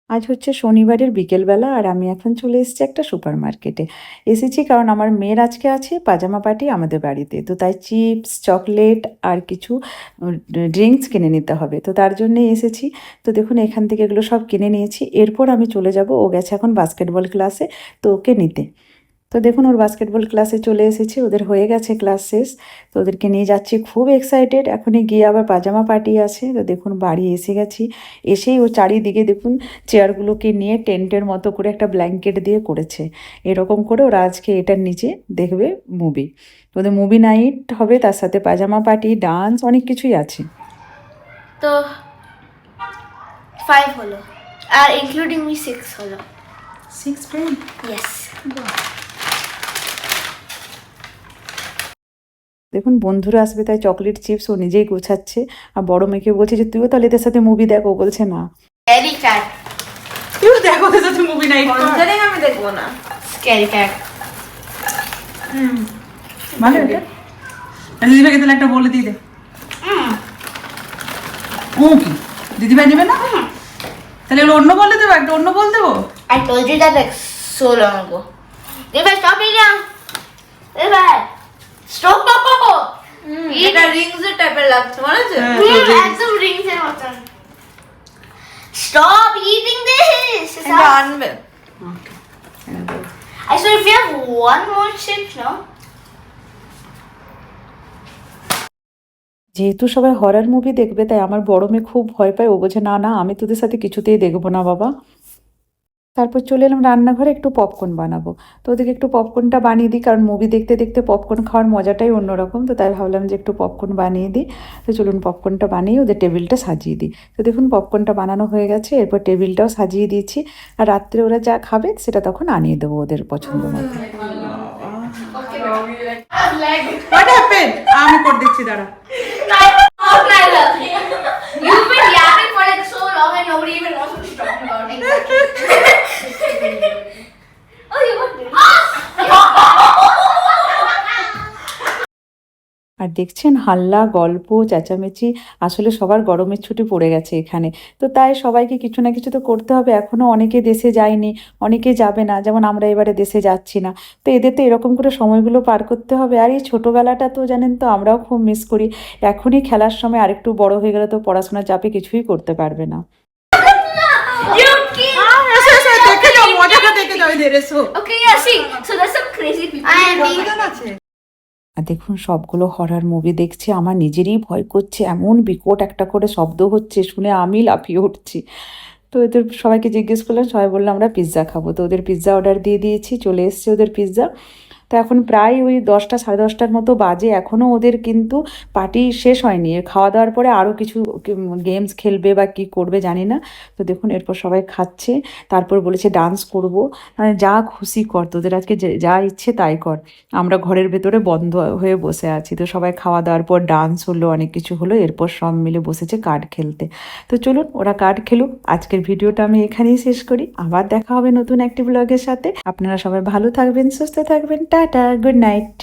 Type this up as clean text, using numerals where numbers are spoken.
আজ হচ্ছে শনিবারের বিকেলবেলা আর আমি এখন চলে এসেছি একটা সুপার মার্কেটে। এসেছি কারণ আমার মেয়ের আজকে আছে পাজামা পার্টি আমাদের বাড়িতে। তো তাই চিপস, চকলেট আর কিছু ড্রিঙ্কস কিনে নিতে হবে। তো তার জন্যেই এসেছি। তো দেখুন এখান থেকে এগুলো সব কিনে নিয়েছি। এরপর আমি চলে যাব, ও গেছে এখন বাস্কেটবল ক্লাসে, তো ওকে নিতে। তো দেখুন ওর বাস্কেটবল ক্লাসে চলে এসেছি, ওদের হয়ে গেছে ক্লাস শেষ। তো ওদেরকে নিয়ে যাচ্ছি, খুব এক্সাইটেড। এখনই গিয়ে আবার পাজামা পার্টি আছে। তো দেখুন বাড়ি এসে গেছি। এসেই ও চারিদিকে দেখুন চেয়ারগুলোকে নিয়ে টেন্টের মতো করে একটা ব্ল্যাঙ্কেট দিয়ে করেছে। এরকম করে ওরা আজকে এটার নিচে দেখবে মুভি। ওদের মুভি নাইট হবে, তার সাথে পাজামা পার্টি, ডান্স, অনেক কিছুই আছে। তো 5 হলো, আর ইনক্লুডিং মি 6 হলো। 6 ফ্রেন্ড? ইয়েস। দেখুন বন্ধুরা আসবে তাই চকলেট চিপস ও নিজেই গোছাচ্ছে। আর বড় মেয়েকে বলছে যে তুইও তাহলে এদের সাথে মুভি দেখ, ও বলছে না। Scary cat. তুইও দেখো ওদের সাথে মুভি নাইট। কনজারিং আমি দেখবো না। Scary cat. ভালো এটা। দিদিভাইকে তাহলে একটা বলে দিয়ে দে। ও কি দিদিভাই নেবে না? তাহলে এগুলো অন্য বলে দেবো, একটা অন্য বল দেবো। I told you that like so long ago. Divya, stop it now. Divya, stop. এটা রিংস এর টাইপের লাগছে মনে আছে? একদম রিংস এর মতন। Stop eating this. এটা আনবে। I swear if you have one more chip, no? যেহেতু সবাই হরর মুভি দেখবে তাই আমার বড় মেয়ে খুব ভয় পায়। ও বলছে না না, আমি তোদের সাথে কিছুতেই দেখবো না বাবা। তারপর চলে এলাম রান্নাঘরে, একটু পপকর্ন বানাবো। তো ওদেরকে একটু পপকর্নটা বানিয়ে দিই, কারণ মুভি দেখতে দেখতে পপকর্ন খাওয়ার মজাটাই অন্যরকম। তো তাই ভাবলাম যে একটু পপকর্ন বানিয়ে দিই। তো চলুন পপকর্নটা বানিয়ে ওদের টেবিলটা সাজিয়ে দিই। তো দেখুন পপকর্নটা বানানো হয়ে গেছে, এরপর টেবিলটাও সাজিয়ে দিয়েছি। আর রাত্রে ওরা যা খাবে সেটা তখন আনিয়ে দেবো ওদের পছন্দ মতো। What happened? আমি করে দিচ্ছি দাঁড়া। You've been yapping for like so long and nobody even knows what you're talking about. Oh, you got this. আর দেখছেন হাল্লা, গল্প, চেঁচামেচি। আসলে সবার গরমের ছুটি পড়ে গেছে এখানে। তো তাই সবাইকে কিছু না কিছু তো করতে হবে। এখনও অনেকে দেশে যায়নি, অনেকে যাবে না, যেমন আমরা এবারে দেশে যাচ্ছি না। তো এদের তো এরকম করে সময়গুলো পার করতে হবে। আর এই ছোটোবেলাটা তো জানেন তো আমরাও খুব মিস করি। এখনই খেলার সময়, আরেকটু বড় হয়ে গেলে তো পড়াশোনার চাপে কিছুই করতে পারবে না। You killed. দেখে যাও, মজাটা দেখে যাও, এদের এসো। Okay, yeah, see. So there's some crazy people. I am being. আছে। আর দেখুন সবগুলো হরর মুভি দেখছি, আমার নিজেরই ভয় করছে। এমন বিকট একটা করে শব্দ হচ্ছে, শুনে আমি লাফিয়ে উঠছি। তো এদের সবাইকে জিজ্ঞেস করলাম, সবাই বললাম আমরা পিৎজা খাবো। তো ওদের পিৎজা অর্ডার দিয়ে দিয়েছি, চলে এসছে ওদের পিৎজা। তো এখন প্রায় ওই 10টা সাড়ে 10টার মতো বাজে, এখনও ওদের কিন্তু পার্টি শেষ হয়নি। খাওয়া দাওয়ার পরে আরও কিছু গেমস খেলবে বা কী করবে জানি না। তো দেখুন এরপর সবাই খাচ্ছে, তারপর বলেছে ডান্স করবো। মানে যা খুশি কর, তোদের আজকে যা ইচ্ছে তাই কর। আমরা ঘরের ভেতরে বন্ধ হয়ে বসে আছি। তো সবাই খাওয়া দাওয়ার পর ডান্স হলো, অনেক কিছু হলো, এরপর সব মিলে বসেছে কার্ড খেলতে। তো চলুন ওরা কার্ড খেলুক। আজকের ভিডিওটা আমি এখানেই শেষ করি। আবার দেখা হবে নতুন একটি ব্লগের সাথে। আপনারা সবাই ভালো থাকবেন, সুস্থ থাকবেন। Tata, good night.